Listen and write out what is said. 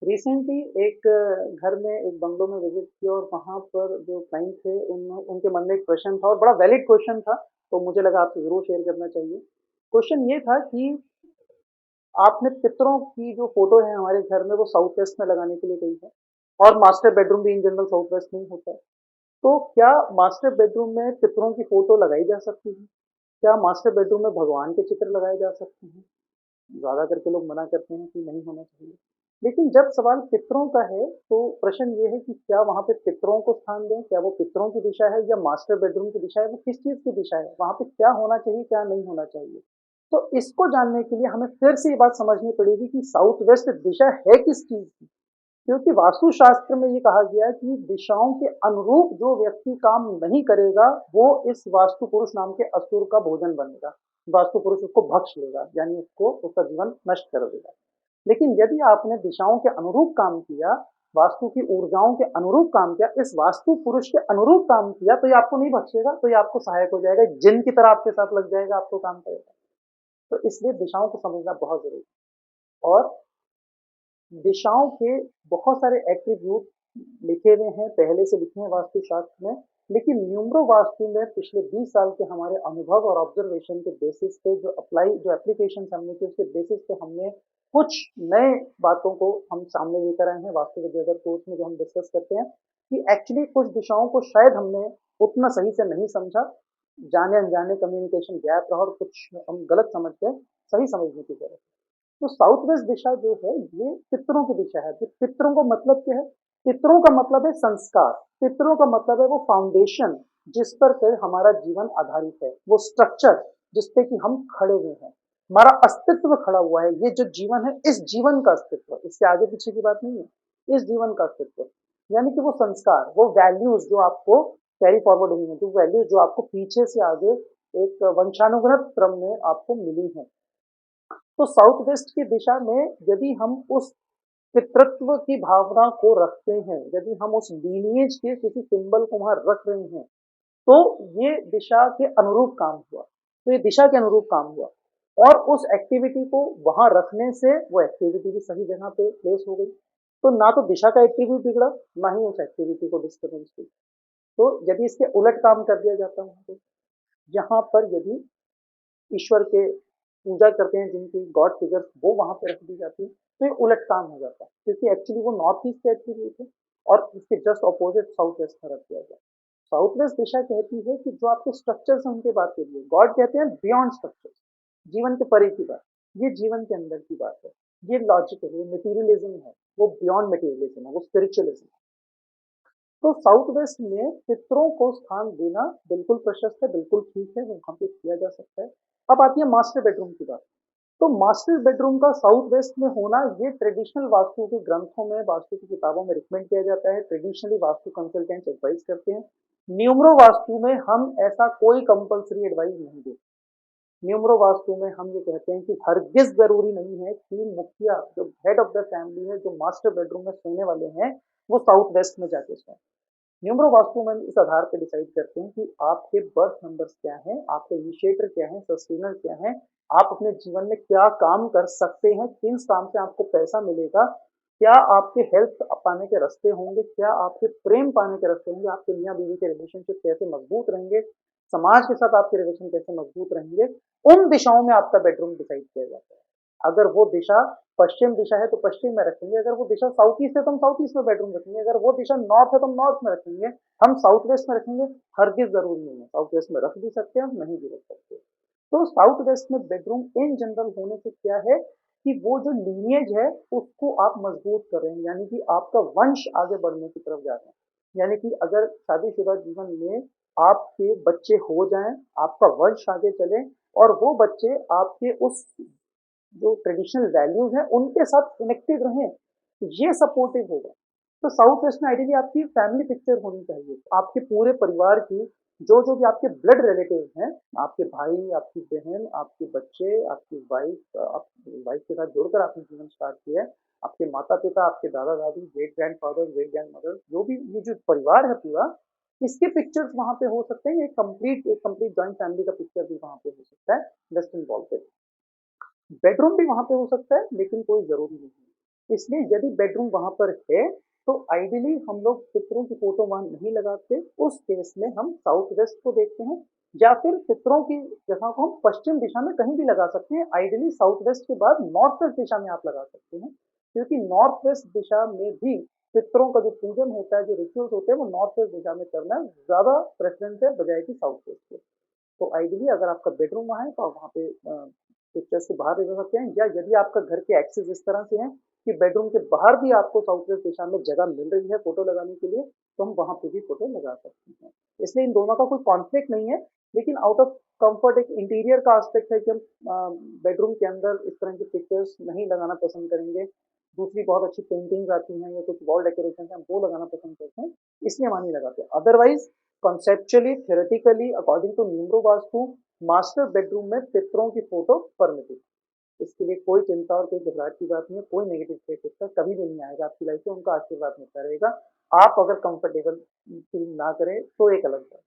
Recently एक घर में एक बंगलो में विजिट किया और वहाँ पर जो क्लाइंट थे उनके मन में एक क्वेश्चन था और बड़ा वैलिड क्वेश्चन था। तो मुझे लगा आपसे ज़रूर शेयर करना चाहिए। क्वेश्चन ये था कि आपने पितरों की जो फोटो है हमारे घर में वो साउथ वेस्ट में लगाने के लिए कही है और मास्टर बेडरूम भी इन जनरल साउथ वेस्ट में ही होता है। तो क्या मास्टर बेडरूम में पितरों की फोटो लगाई जा सकती है? क्या मास्टर बेडरूम में भगवान के चित्र लगाए जा सकते हैं? ज़्यादा करके लोग मना करते हैं कि नहीं होना चाहिए। लेकिन जब सवाल पितरों का है तो प्रश्न ये है कि क्या वहाँ पे पितरों को स्थान दें? क्या वो पितरों की दिशा है या मास्टर बेडरूम की दिशा है? वो किस चीज़ की दिशा है? वहाँ पे क्या होना चाहिए, क्या नहीं होना चाहिए? तो इसको जानने के लिए हमें फिर से ये बात समझनी पड़ेगी कि साउथ वेस्ट दिशा है किस चीज़ की? क्योंकि वास्तुशास्त्र में ये कहा गया है कि दिशाओं के अनुरूप जो व्यक्ति काम नहीं करेगा वो इस वास्तु पुरुष नाम के असुर का भोजन बनेगा। वास्तु पुरुष उसको भक्ष लेगा, यानी उसको उसका जीवन नष्ट कर देगा। लेकिन यदि आपने दिशाओं के अनुरूप काम किया, वास्तु की ऊर्जाओं के अनुरूप काम किया, इस वास्तु पुरुष के अनुरूप काम किया, तो ये आपको नहीं बख्शेगा, तो ये आपको सहायक हो जाएगा, जिन की तरह आपके साथ लग जाएगा, आपको काम करेगा। तो इसलिए दिशाओं को समझना बहुत जरूरी है। और दिशाओं के बहुत सारे एट्रीब्यूट लिखे हुए हैं, पहले से लिखे हैं वास्तुशास्त्र में। लेकिन न्यूमरो वास्तु में पिछले 20 साल के हमारे अनुभव और ऑब्जर्वेशन के बेसिस पे जो एप्लीकेशन हमने की उसके बेसिस पे हमने कुछ नए बातों को हम सामने लेकर आए हैं वास्तु विद्या कोर्स में, जो हम डिस्कस करते हैं कि एक्चुअली कुछ दिशाओं को शायद हमने उतना सही से नहीं समझा, जाने अनजाने कम्युनिकेशन गैप रहा और कुछ हम गलत समझ गए, सही समझने की जरूरत है। तो साउथ वेस्ट दिशा जो है ये पितरों की दिशा है। तो पितरों का मतलब क्या है? पितरों का मतलब है संस्कार। पितरों का मतलब है वो फाउंडेशन जिस पर फिर हमारा जीवन आधारित है, वो स्ट्रक्चर जिस पे कि हम खड़े हुए हैं, हमारा अस्तित्व खड़ा हुआ है। ये जो जीवन है, इस जीवन का अस्तित्व, इसके आगे पीछे की बात नहीं है, इस जीवन का अस्तित्व। यानी कि वो संस्कार, वो वैल्यूज जो आपको कैरी फॉरवर्ड हुई है, जो वैल्यूज जो आपको पीछे से आगे एक वंशानुगत क्रम में आपको मिली है। तो साउथ वेस्ट की दिशा में यदि हम उस पितृत्व की भावना को रखते हैं, यदि हम उस लीनिएज के किसी सिंबल को वहां रख रहे हैं, तो ये दिशा के अनुरूप काम हुआ। तो ये दिशा के अनुरूप काम हुआ और उस एक्टिविटी को वहां रखने से वो एक्टिविटी भी सही जगह पे प्लेस हो गई। तो ना तो दिशा का एक्टिविटी बिगड़ा, ना ही उस एक्टिविटी को डिस्टर्बेंस हुई। तो यदि इसके उलट काम कर दिया जाता है, यहाँ पर यदि ईश्वर के पूजा करते हैं जिनकी गॉड फिगर्स वो वहां पे रख दी जाती है, तो ये उलट काम हो जाता है, क्योंकि एक्चुअली वो नॉर्थ ईस्ट के एट्रीब्यूट है और इसके जस्ट ऑपोजिट साउथ वेस्ट में रख दिया गया। साउथ वेस्ट दिशा कहती है कि जो आपके स्ट्रक्चर्स हैं उनके बात करिए, गॉड कहते हैं बियॉन्ड स्ट्रक्चर, जीवन के परे की बात, ये जीवन के अंदर की बात है, ये लॉजिक है, ये मटेरियलिज्म है, वो बियॉन्ड मटेरियलिज्म है, वो स्पिरिचुअलिज्म है। तो साउथ वेस्ट में पितरों को स्थान देना बिल्कुल प्रशस्त है, बिल्कुल ठीक है, वो वहां पे किया जा सकता है। अब आती है मास्टर बेडरूम की बात। तो मास्टर बेडरूम का साउथ वेस्ट में होना ये ट्रेडिशनल वास्तु के ग्रंथों में, वास्तु की किताबों में रिकमेंड किया जाता है, ट्रेडिशनली वास्तु कंसल्टेंट्स एडवाइस करते हैं। न्यूमरो वास्तु में हम ऐसा कोई कंपलसरी एडवाइस नहीं देते। न्यूमरो वास्तु में हम ये कहते हैं कि हरगिज जरूरी नहीं है कि मुखिया जो हेड ऑफ द फैमिली है, जो मास्टर बेडरूम में सोने वाले हैं, वो साउथ वेस्ट में जाके सोए। न्यूमरो वास्तु में इस आधार पर डिसाइड करते हैं कि आपके बर्थ नंबर्स क्या हैं, आपके इनिशिएटर क्या हैं, सस्टेनर क्या हैं, आप अपने जीवन में क्या काम कर सकते हैं, किन काम से आपको पैसा मिलेगा, क्या आपके हेल्थ पाने के रास्ते होंगे, क्या आपके प्रेम पाने के रास्ते होंगे, आपके मियाँ बीवी के रिलेशनशिप कैसे मजबूत रहेंगे, समाज के साथ आपके रिलेशन कैसे मजबूत रहेंगे। उन दिशाओं में आपका बेडरूम डिसाइड किया जाता है। अगर वो दिशा पश्चिम दिशा है तो पश्चिम में रखेंगे, अगर वो दिशा साउथ ईस्ट है तो हम साउथ ईस्ट में बेडरूम रखेंगे, अगर वो दिशा नॉर्थ है तो हम नॉर्थ में रखेंगे, हम साउथ वेस्ट में रखेंगे। हरगिज जरूरी नहीं है, साउथ वेस्ट में रख भी सकते हैं, हम नहीं भी रख सकते। तो साउथ वेस्ट में बेडरूम इन जनरल होने से क्या है कि वो जो लीनिएज है उसको आप मजबूत कर रहे हैं, यानी कि आपका वंश आगे बढ़ने की तरफ जा रहे हैं। यानी कि अगर शादीशुदा जीवन में आपके बच्चे हो जाएं, आपका वंश आगे चले और वो बच्चे आपके उस जो ट्रेडिशनल वैल्यूज हैं उनके साथ कनेक्टेड रहें, तो ये सपोर्टिव होगा। तो साउथ वेस्ट में आइडियली आपकी फैमिली पिक्चर होनी चाहिए, आपके पूरे परिवार की, जो भी आपके ब्लड रिलेटिव हैं, आपके भाई, आपकी बहन, आपके बच्चे, आपकी वाइफ, आपकी वाइफ के साथ जुड़कर आपने जीवन स्टार्ट किया है, आपके माता पिता, आपके दादा दादी, great grand father, great grand mother, जो भी ये जो परिवार है पूरा, इसके पिक्चर्स वहां पे हो सकते हैं। एक कंप्लीट जॉइंट फैमिली का पिक्चर भी वहां पे हो सकता है, वेस्ट इन्वॉल्व। बेडरूम भी वहां पे हो सकता है लेकिन कोई जरूरी नहीं है। इसलिए यदि बेडरूम वहां पर है तो आइडियली हम लोग पितरों की फोटो वहां नहीं लगाते। उस केस में हम साउथ वेस्ट को देखते हैं, या फिर पितरों की जगह को हम पश्चिम दिशा में कहीं भी लगा सकते हैं। आइडियली साउथ वेस्ट के बाद नॉर्थ वेस्ट दिशा में आप लगा सकते हैं, क्योंकि नॉर्थ वेस्ट दिशा में भी पितरों का जो पूजन होता है, जो रिचुअल्स होते हैं, वो नॉर्थ वेस्ट दिशा में करना ज्यादा प्रेफरेंस है बजाय कि साउथ वेस्ट के। तो आइडियली अगर आपका बेडरूम वहाँ है तो आप वहाँ पे पिक्चर्स के बाहर ले जा सकते हैं, या यदि आपका घर के एक्सेस इस तरह से है कि बेडरूम के बाहर भी आपको साउथ वेस्ट दिशा में जगह मिल रही है फोटो लगाने के लिए, तो हम वहाँ पे भी फोटो लगा सकते हैं। इसलिए इन दोनों का कोई कॉन्फ्लिक्ट नहीं है, लेकिन आउट ऑफ कंफर्ट एक इंटीरियर का एस्पेक्ट है कि हम बेडरूम के अंदर इस तरह की पिक्चर्स नहीं लगाना पसंद करेंगे। दूसरी बहुत अच्छी पेंटिंग्स आती हैं या कुछ वॉल डेकोरेशन है, हम वो लगाना पसंद करते हैं, इसलिए हम नहीं लगाते। Otherwise conceptually theoretically according to numero vastu master bedroom में पितरों की फोटो परमिटेड। इसके लिए कोई चिंता और कोई घबराहट की बात नहीं है, कोई नेगेटिव फेस इसका कभी भी नहीं आएगा आपकी लाइफ में, उनका आशीर्वाद मिलता रहेगा। आप अगर कंफर्टेबल फील ना करें तो एक अलग बात।